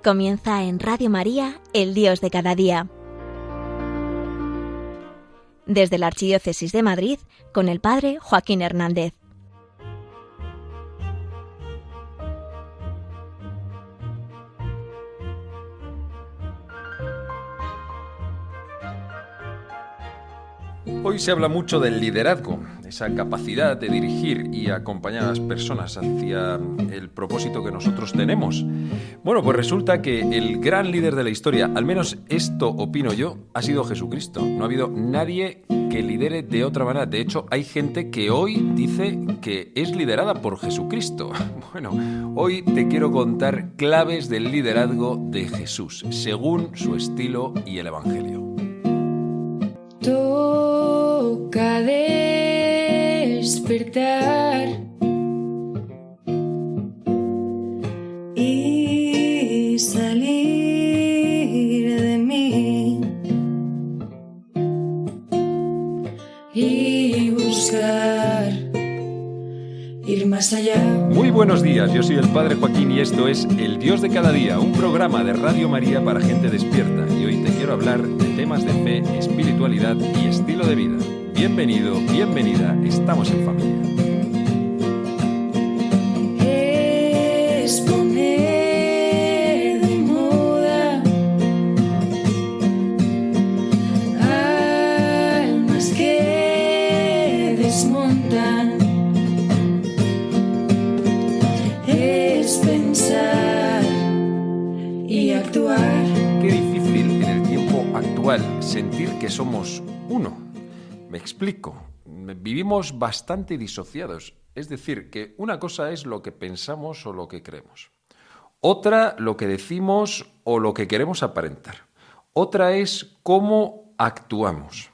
Comienza en Radio María, el Dios de cada día. Desde la Archidiócesis de Madrid, con el Padre Joaquín Hernández. Hoy se habla mucho del liderazgo, esa capacidad de dirigir y acompañar a las personas hacia el propósito que nosotros tenemos. Bueno, pues resulta que el gran líder de la historia, al menos esto opino yo, ha sido Jesucristo. No ha habido nadie que lidere de otra manera. De hecho, hay gente que hoy dice que es liderada por Jesucristo. Bueno, hoy te quiero contar claves del liderazgo de Jesús, según su estilo y el Evangelio. Toca despertar y salir de mí y buscar ir más allá. Muy buenos días, yo soy el Padre Joaquín y esto es El Dios de cada día, un programa de Radio María para gente despierta. Y hoy te quiero hablar de temas de fe, espiritualidad y estilo de vida. Bienvenido, bienvenida, estamos en familia. Es poner de moda almas que desmontan. Es pensar y actuar. Qué difícil en el tiempo actual sentir que somos uno. Me explico. Vivimos bastante disociados. Es decir, que una cosa es lo que pensamos o lo que creemos. Otra, lo que decimos o lo que queremos aparentar. Otra es cómo actuamos.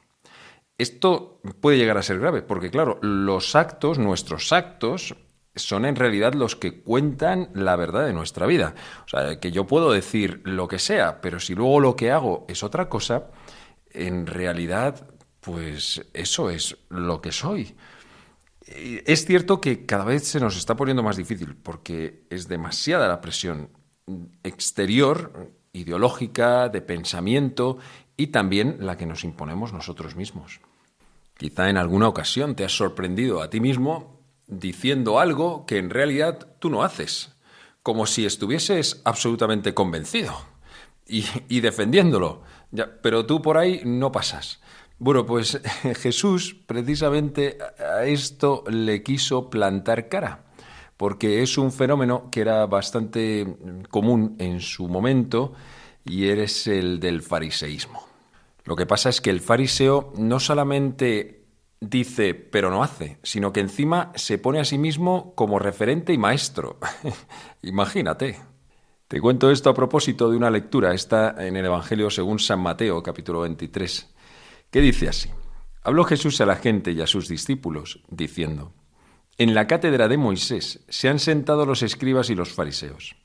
Esto puede llegar a ser grave, porque claro, los actos, nuestros actos, son en realidad los que cuentan la verdad de nuestra vida. O sea, que yo puedo decir lo que sea, pero si luego lo que hago es otra cosa, en realidad, pues eso es lo que soy. Es cierto que cada vez se nos está poniendo más difícil porque es demasiada la presión exterior, ideológica, de pensamiento y también la que nos imponemos nosotros mismos. Quizá en alguna ocasión te has sorprendido a ti mismo diciendo algo que en realidad tú no haces, como si estuvieses absolutamente convencido y defendiéndolo, pero tú por ahí no pasas. Bueno, pues Jesús precisamente a esto le quiso plantar cara, porque es un fenómeno que era bastante común en su momento y es el del fariseísmo. Lo que pasa es que el fariseo no solamente dice pero no hace, sino que encima se pone a sí mismo como referente y maestro. Imagínate. Te cuento esto a propósito de una lectura, está en el Evangelio según San Mateo, capítulo 23, que dice así: Habló Jesús a la gente y a sus discípulos, diciendo: En la cátedra de Moisés se han sentado los escribas y los fariseos.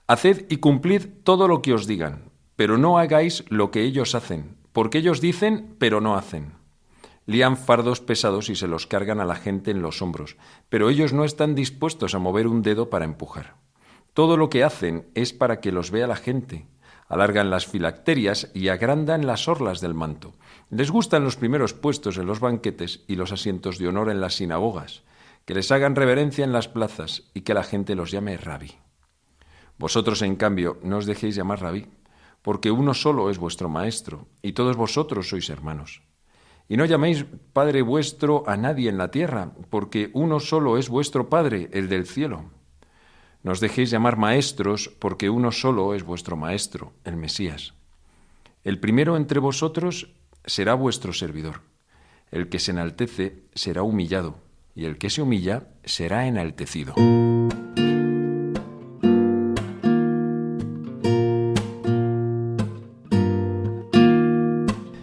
Haced y cumplid todo lo que os digan, pero no hagáis lo que ellos hacen, porque ellos dicen, pero no hacen. Lían fardos pesados y se los cargan a la gente en los hombros, pero ellos no están dispuestos a mover un dedo para empujar. Todo lo que hacen es para que los vea la gente. Alargan las filacterias y agrandan las orlas del manto. Les gustan los primeros puestos en los banquetes y los asientos de honor en las sinagogas, que les hagan reverencia en las plazas y que la gente los llame rabí. Vosotros, en cambio, no os dejéis llamar rabí, porque uno solo es vuestro maestro, y todos vosotros sois hermanos. Y no llaméis Padre vuestro a nadie en la tierra, porque uno solo es vuestro Padre, el del cielo. No os dejéis llamar maestros, porque uno solo es vuestro Maestro, el Mesías. El primero entre vosotros será vuestro servidor. El que se enaltece será humillado, y el que se humilla será enaltecido.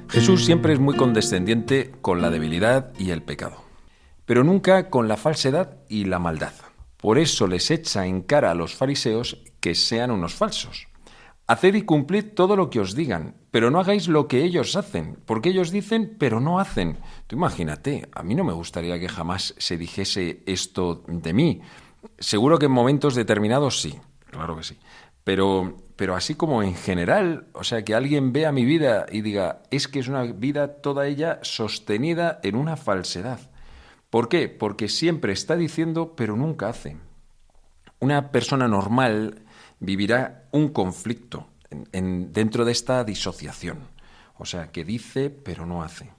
Jesús siempre es muy condescendiente con la debilidad y el pecado, pero nunca con la falsedad y la maldad. Por eso les echa en cara a los fariseos que sean unos falsos. Haced y cumplid todo lo que os digan, pero no hagáis lo que ellos hacen, porque ellos dicen, pero no hacen. Tú imagínate, a mí no me gustaría que jamás se dijese esto de mí. Seguro que en momentos determinados sí, claro que sí. Pero así como en general, o sea, que alguien vea mi vida y diga, es que es una vida toda ella sostenida en una falsedad. ¿Por qué? Porque siempre está diciendo, pero nunca hace. Una persona normal vivirá un conflicto dentro de esta disociación. O sea, que dice, pero no hace.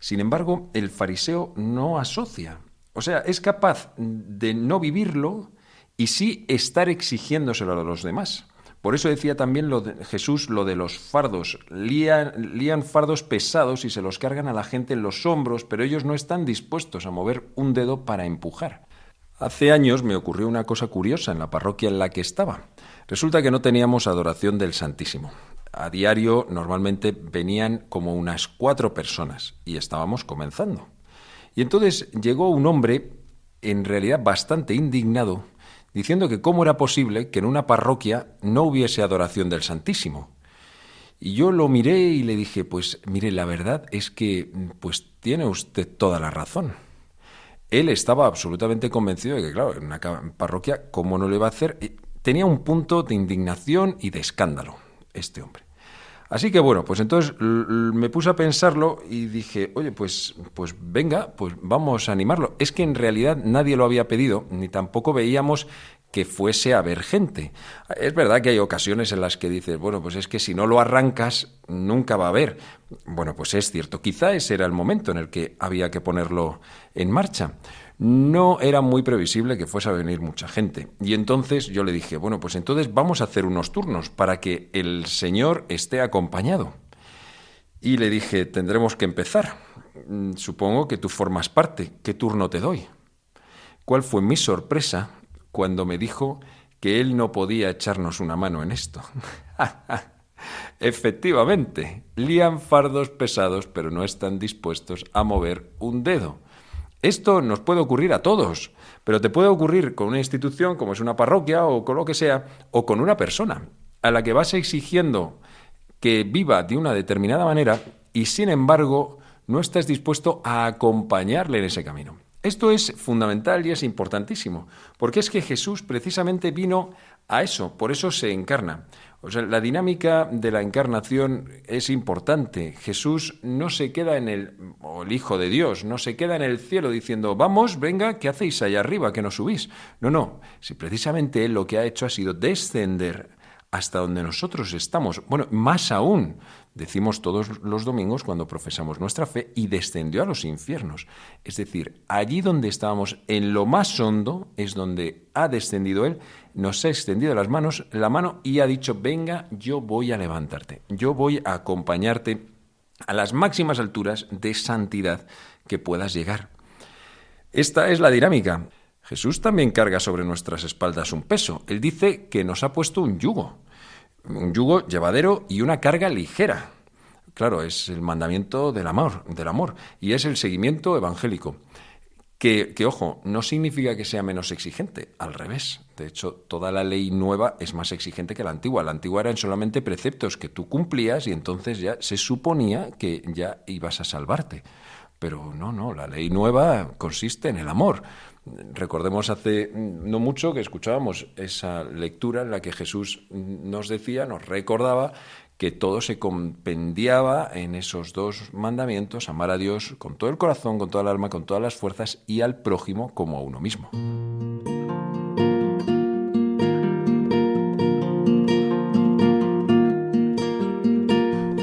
Sin embargo, el fariseo no asocia. O sea, es capaz de no vivirlo y sí estar exigiéndoselo a los demás. Por eso decía también Jesús lo de los fardos. Lían fardos pesados y se los cargan a la gente en los hombros, pero ellos no están dispuestos a mover un dedo para empujar. Hace años me ocurrió una cosa curiosa en la parroquia en la que estaba. Resulta que no teníamos adoración del Santísimo. A diario normalmente venían como unas 4 personas y estábamos comenzando. Y entonces llegó un hombre, en realidad bastante indignado, diciendo que cómo era posible que en una parroquia no hubiese adoración del Santísimo. Y yo lo miré y le dije, pues mire, la verdad es que pues tiene usted toda la razón. Él estaba absolutamente convencido de que, claro, en una parroquia, ¿cómo no le iba a hacer? Tenía un punto de indignación y de escándalo, este hombre. Así que bueno, pues entonces me puse a pensarlo y dije, oye, pues venga, pues vamos a animarlo. Es que en realidad nadie lo había pedido, ni tampoco veíamos que fuese a haber gente. Es verdad que hay ocasiones en las que dices, bueno, pues es que si no lo arrancas, nunca va a haber. Bueno, pues es cierto, quizá ese era el momento en el que había que ponerlo en marcha. No era muy previsible que fuese a venir mucha gente. Y entonces yo le dije, bueno, pues entonces vamos a hacer unos turnos para que el Señor esté acompañado. Y le dije, tendremos que empezar. Supongo que tú formas parte. ¿Qué turno te doy? ¿Cuál fue mi sorpresa cuando me dijo que él no podía echarnos una mano en esto? Efectivamente, lían fardos pesados, pero no están dispuestos a mover un dedo. Esto nos puede ocurrir a todos, pero te puede ocurrir con una institución como es una parroquia o con lo que sea, o con una persona a la que vas exigiendo que viva de una determinada manera y sin embargo no estás dispuesto a acompañarle en ese camino. Esto es fundamental y es importantísimo, porque es que Jesús precisamente vino a eso, por eso se encarna. O sea, la dinámica de la encarnación es importante. Jesús no se queda el Hijo de Dios, no se queda en el cielo diciendo, vamos, venga, ¿qué hacéis allá arriba, que no subís? No, si precisamente Él lo que ha hecho ha sido descender hasta donde nosotros estamos. Bueno, más aún, decimos todos los domingos cuando profesamos nuestra fe, y descendió a los infiernos. Es decir, allí donde estábamos, en lo más hondo, es donde ha descendido Él, nos ha extendido la mano y ha dicho, venga, yo voy a levantarte, yo voy a acompañarte a las máximas alturas de santidad que puedas llegar. Esta es la dinámica. Jesús también carga sobre nuestras espaldas un peso. Él dice que nos ha puesto un yugo llevadero y una carga ligera. Claro, es el mandamiento del amor, y es el seguimiento evangélico. Que, ojo, no significa que sea menos exigente, al revés. De hecho, toda la ley nueva es más exigente que la antigua. La antigua eran solamente preceptos que tú cumplías y entonces ya se suponía que ya ibas a salvarte. Pero no, la ley nueva consiste en el amor. Recordemos hace no mucho que escuchábamos esa lectura en la que Jesús nos recordaba que todo se compendiaba en esos 2 mandamientos, amar a Dios con todo el corazón, con toda el alma, con todas las fuerzas y al prójimo como a uno mismo.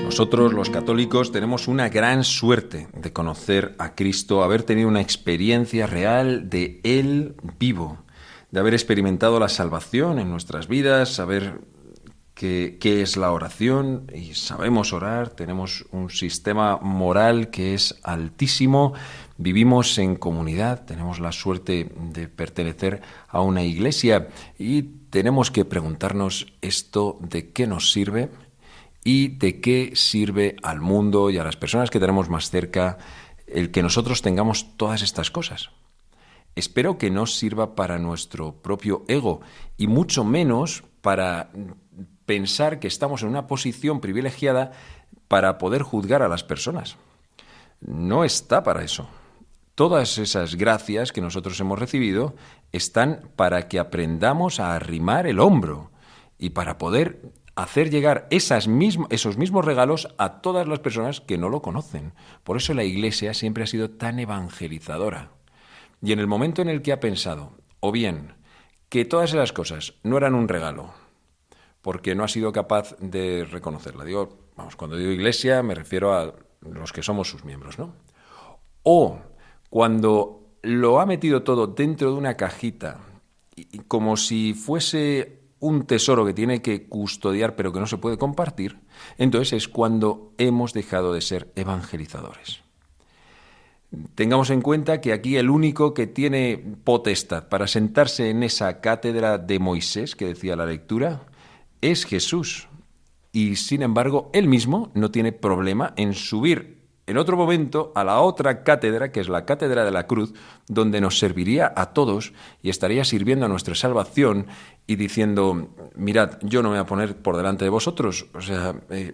Nosotros, los católicos, tenemos una gran suerte de conocer a Cristo, haber tenido una experiencia real de Él vivo, de haber experimentado la salvación en nuestras vidas, saber qué es la oración y sabemos orar, tenemos un sistema moral que es altísimo, vivimos en comunidad, tenemos la suerte de pertenecer a una iglesia y tenemos que preguntarnos esto de qué nos sirve y de qué sirve al mundo y a las personas que tenemos más cerca el que nosotros tengamos todas estas cosas. Espero que no sirva para nuestro propio ego y mucho menos para pensar que estamos en una posición privilegiada para poder juzgar a las personas. No está para eso. Todas esas gracias que nosotros hemos recibido están para que aprendamos a arrimar el hombro y para poder hacer llegar esos mismos regalos a todas las personas que no lo conocen. Por eso la Iglesia siempre ha sido tan evangelizadora. Y en el momento en el que ha pensado, o bien, que todas esas cosas no eran un regalo, porque no ha sido capaz de reconocerla. Cuando digo Iglesia me refiero a los que somos sus miembros, ¿no? O cuando lo ha metido todo dentro de una cajita, como si fuese un tesoro que tiene que custodiar pero que no se puede compartir, entonces es cuando hemos dejado de ser evangelizadores. Tengamos en cuenta que aquí el único que tiene potestad para sentarse en esa cátedra de Moisés, que decía la lectura, es Jesús. Y sin embargo, él mismo no tiene problema en subir en otro momento a la otra cátedra, que es la cátedra de la cruz, donde nos serviría a todos y estaría sirviendo a nuestra salvación y diciendo, mirad, yo no me voy a poner por delante de vosotros,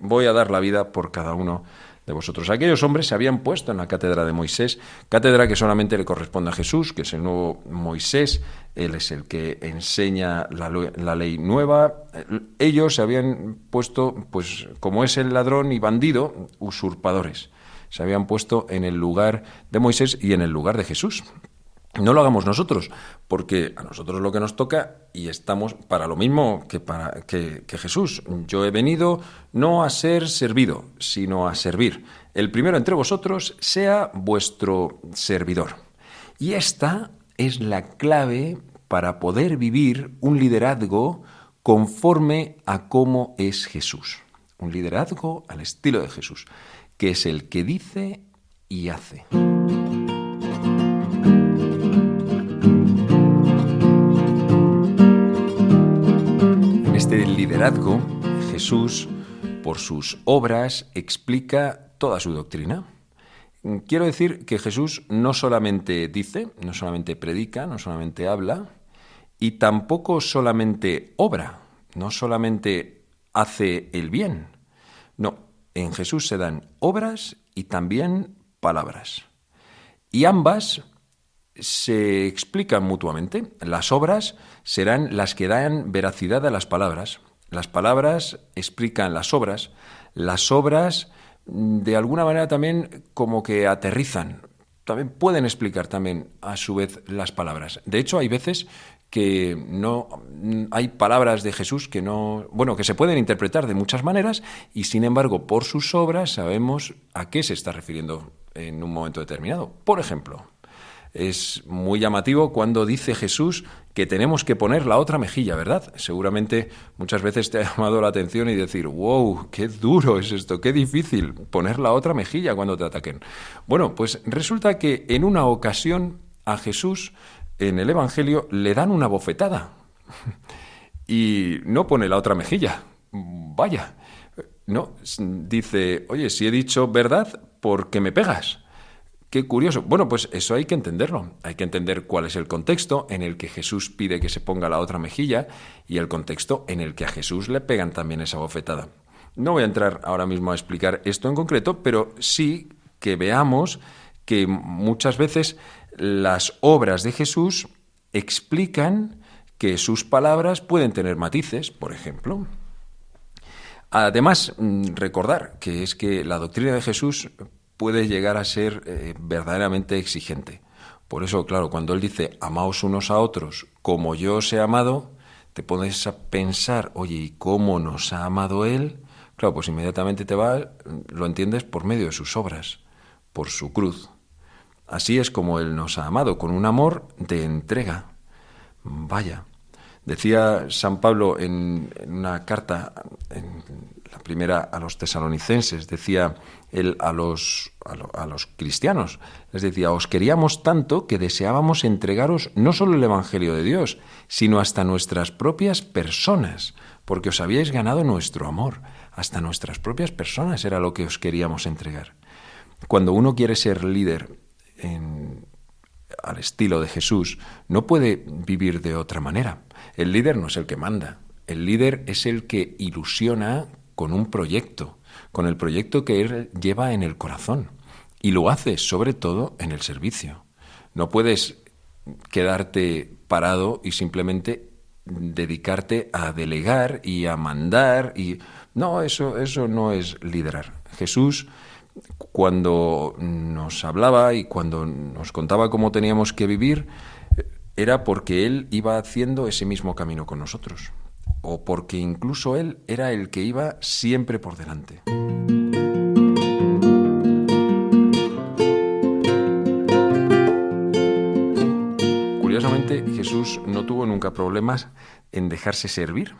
voy a dar la vida por cada uno de vosotros. Aquellos hombres se habían puesto en la cátedra de Moisés, cátedra que solamente le corresponde a Jesús, que es el nuevo Moisés, él es el que enseña la ley nueva. Ellos se habían puesto, pues como es el ladrón y bandido, usurpadores. Se habían puesto en el lugar de Moisés y en el lugar de Jesús. No lo hagamos nosotros, porque a nosotros lo que nos toca, y estamos para lo mismo que Jesús. Yo he venido no a ser servido, sino a servir. El primero entre vosotros sea vuestro servidor. Y esta es la clave para poder vivir un liderazgo conforme a cómo es Jesús. Un liderazgo al estilo de Jesús, que es el que dice y hace. En este liderazgo, Jesús, por sus obras, explica toda su doctrina. Quiero decir que Jesús no solamente dice, no solamente predica, no solamente habla, y tampoco solamente obra, no solamente hace el bien. No, en Jesús se dan obras y también palabras. Y ambas se explican mutuamente. Las obras serán las que dan veracidad a las palabras. Las palabras explican las obras de alguna manera también como que aterrizan. También pueden explicar también a su vez las palabras. De hecho, hay veces que no hay palabras de Jesús que se pueden interpretar de muchas maneras y sin embargo por sus obras sabemos a qué se está refiriendo en un momento determinado. Por ejemplo, es muy llamativo cuando dice Jesús que tenemos que poner la otra mejilla, ¿verdad? Seguramente muchas veces te ha llamado la atención y decir, wow, qué duro es esto, qué difícil poner la otra mejilla cuando te ataquen. Bueno, pues resulta que en una ocasión a Jesús en el Evangelio le dan una bofetada y no pone la otra mejilla. Vaya, no, dice, oye, si he dicho verdad, ¿por qué me pegas? Qué curioso. Bueno, pues eso hay que entenderlo. Hay que entender cuál es el contexto en el que Jesús pide que se ponga la otra mejilla y el contexto en el que a Jesús le pegan también esa bofetada. No voy a entrar ahora mismo a explicar esto en concreto, pero sí que veamos que muchas veces las obras de Jesús explican que sus palabras pueden tener matices, por ejemplo. Además, recordar que es que la doctrina de Jesús puede llegar a ser verdaderamente exigente. Por eso, claro, cuando él dice, amaos unos a otros como yo os he amado, te pones a pensar, oye, ¿y cómo nos ha amado él? Claro, pues inmediatamente lo entiendes por medio de sus obras, por su cruz. Así es como él nos ha amado, con un amor de entrega. Vaya, decía San Pablo en una carta, en la primera a los tesalonicenses, decía él a los cristianos, les decía, os queríamos tanto que deseábamos entregaros no solo el Evangelio de Dios, sino hasta nuestras propias personas, porque os habíais ganado nuestro amor, hasta nuestras propias personas era lo que os queríamos entregar. Cuando uno quiere ser líder al estilo de Jesús, no puede vivir de otra manera. El líder no es el que manda, el líder es el que ilusiona con un proyecto, con el proyecto que él lleva en el corazón, y lo hace sobre todo en el servicio. No puedes quedarte parado y simplemente dedicarte a delegar y a mandar. No, eso no es liderar. Jesús, cuando nos hablaba y cuando nos contaba cómo teníamos que vivir, era porque Él iba haciendo ese mismo camino con nosotros, o porque incluso Él era el que iba siempre por delante. Curiosamente, Jesús no tuvo nunca problemas en dejarse servir.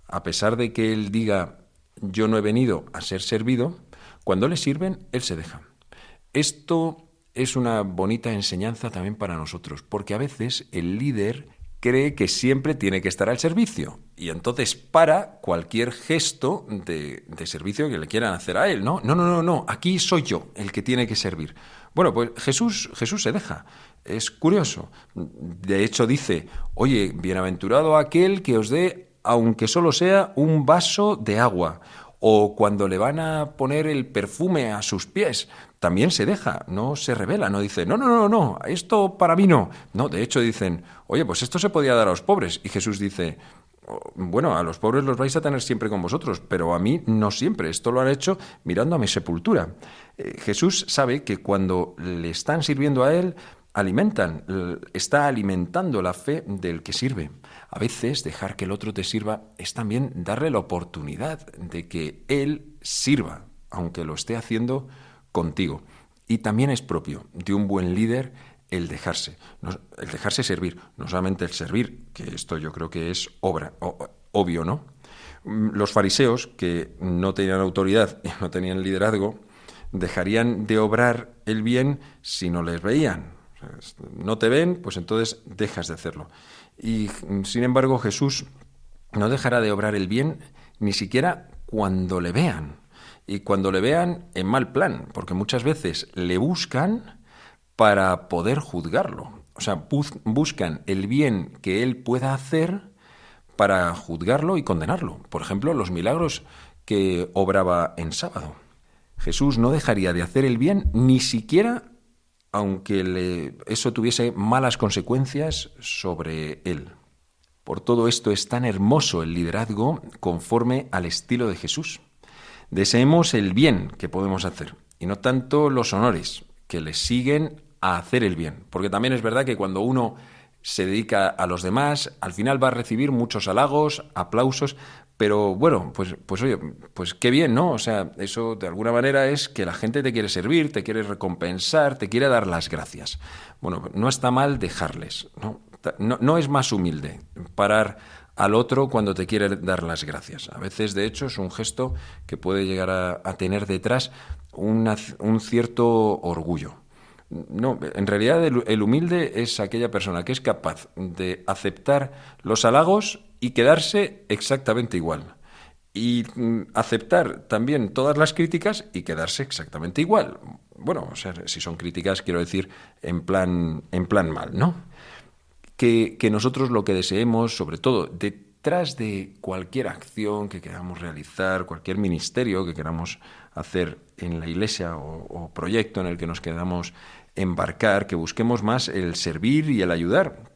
A pesar de que Él diga, yo no he venido a ser servido, cuando le sirven, Él se deja. Esto es una bonita enseñanza también para nosotros, porque a veces el líder cree que siempre tiene que estar al servicio y entonces para cualquier gesto de servicio que le quieran hacer a él, ¿no? No, aquí soy yo el que tiene que servir. Bueno, pues Jesús se deja. Es curioso. De hecho dice, oye, bienaventurado aquel que os dé, aunque solo sea un vaso de agua. O cuando le van a poner el perfume a sus pies, también se deja, no se revela, no dice, no, esto para mí no. No, de hecho dicen, oye, pues esto se podía dar a los pobres. Y Jesús dice, bueno, a los pobres los vais a tener siempre con vosotros, pero a mí no siempre. Esto lo han hecho mirando a mi sepultura. Jesús sabe que cuando le están sirviendo a Él, está alimentando la fe del que sirve. A veces dejar que el otro te sirva es también darle la oportunidad de que Él sirva, aunque lo esté haciendo contigo. Y también es propio de un buen líder el dejarse servir, no solamente el servir, que esto yo creo que es obvio, ¿no? Los fariseos, que no tenían autoridad y no tenían liderazgo, dejarían de obrar el bien si no les veían. No te ven, pues entonces dejas de hacerlo. Y sin embargo Jesús no dejará de obrar el bien ni siquiera cuando le vean. Y cuando le vean en mal plan, porque muchas veces le buscan para poder juzgarlo. O sea, buscan el bien que él pueda hacer para juzgarlo y condenarlo. Por ejemplo, los milagros que obraba en sábado. Jesús no dejaría de hacer el bien ni siquiera aunque eso tuviese malas consecuencias sobre él. Por todo esto es tan hermoso el liderazgo conforme al estilo de Jesús. Deseemos el bien que podemos hacer y no tanto los honores que le siguen a hacer el bien. Porque también es verdad que cuando uno se dedica a los demás, al final va a recibir muchos halagos, aplausos, pero bueno, pues oye, pues qué bien, ¿no? O sea, eso de alguna manera es que la gente te quiere servir, te quiere recompensar, te quiere dar las gracias. Bueno, no está mal dejarles, ¿no? No es más humilde parar al otro cuando te quiere dar las gracias. A veces, de hecho, es un gesto que puede llegar a tener detrás un cierto orgullo. No, en realidad el humilde es aquella persona que es capaz de aceptar los halagos y quedarse exactamente igual. Y aceptar también todas las críticas y quedarse exactamente igual. Bueno, o sea, si son críticas, quiero decir, en plan mal, ¿no? Que nosotros lo que deseemos, sobre todo, detrás de cualquier acción que queramos realizar, cualquier ministerio que queramos hacer en la iglesia o proyecto en el que nos queramos embarcar, que busquemos más el servir y el ayudar,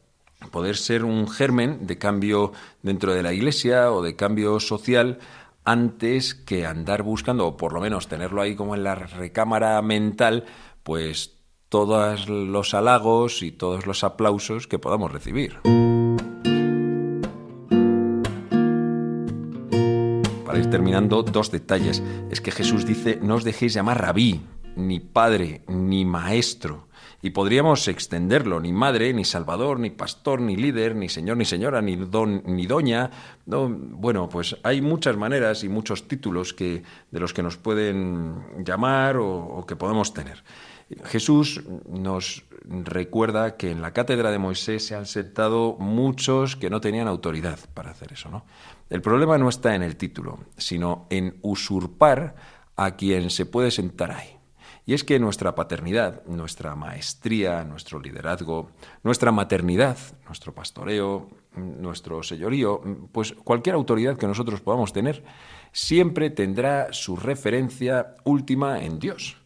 poder ser un germen de cambio dentro de la iglesia o de cambio social antes que andar buscando, o por lo menos tenerlo ahí como en la recámara mental, pues todos los halagos y todos los aplausos que podamos recibir. Para ir terminando, 2 detalles. Es que Jesús dice, no os dejéis llamar rabí, ni padre, ni maestro. Y podríamos extenderlo, ni madre, ni salvador, ni pastor, ni líder, ni señor, ni señora, ni don, ni doña. No, bueno, pues hay muchas maneras y muchos títulos de los que nos pueden llamar o que podemos tener. Jesús nos recuerda que en la cátedra de Moisés se han sentado muchos que no tenían autoridad para hacer eso, ¿no? El problema no está en el título, sino en usurpar a quien se puede sentar ahí. Y es que nuestra paternidad, nuestra maestría, nuestro liderazgo, nuestra maternidad, nuestro pastoreo, nuestro señorío, pues cualquier autoridad que nosotros podamos tener, siempre tendrá su referencia última en Dios.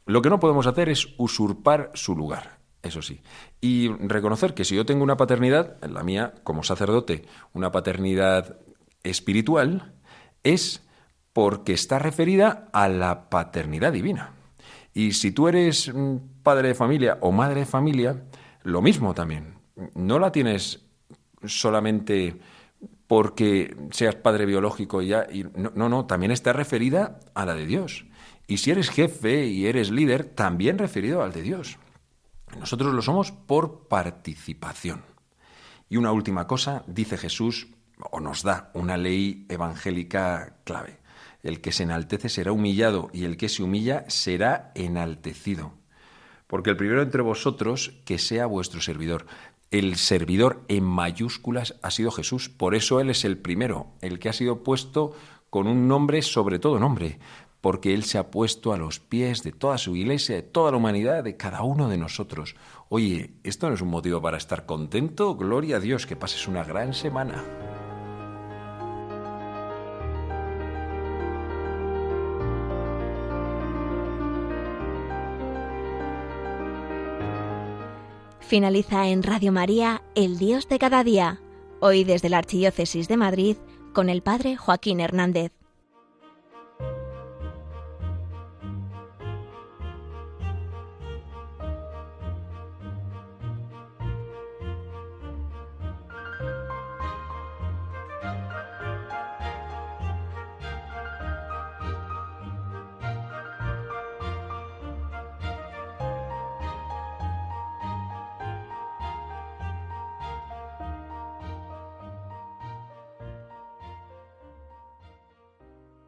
Lo que no podemos hacer es usurpar su lugar. eso sí. Y reconocer que si yo tengo una paternidad, la mía como sacerdote, una paternidad espiritual, es porque está referida a la paternidad divina. Y si tú eres padre de familia o madre de familia, lo mismo también. No la tienes solamente porque seas padre biológico ya. No, también está referida a la de Dios. Y si eres jefe y eres líder, también referido al de Dios. Nosotros lo somos por participación. Y una última cosa, dice Jesús, o nos da una ley evangélica clave. El que se enaltece será humillado y el que se humilla será enaltecido. Porque el primero entre vosotros que sea vuestro servidor. El servidor en mayúsculas ha sido Jesús. Por eso Él es el primero, el que ha sido puesto con un nombre sobre todo nombre. Porque Él se ha puesto a los pies de toda su iglesia, de toda la humanidad, de cada uno de nosotros. Oye, ¿esto no es un motivo para estar contento? Gloria a Dios, que pases una gran semana. Finaliza en Radio María, El Dios de cada día. Hoy desde la Archidiócesis de Madrid, con el Padre Joaquín Hernández.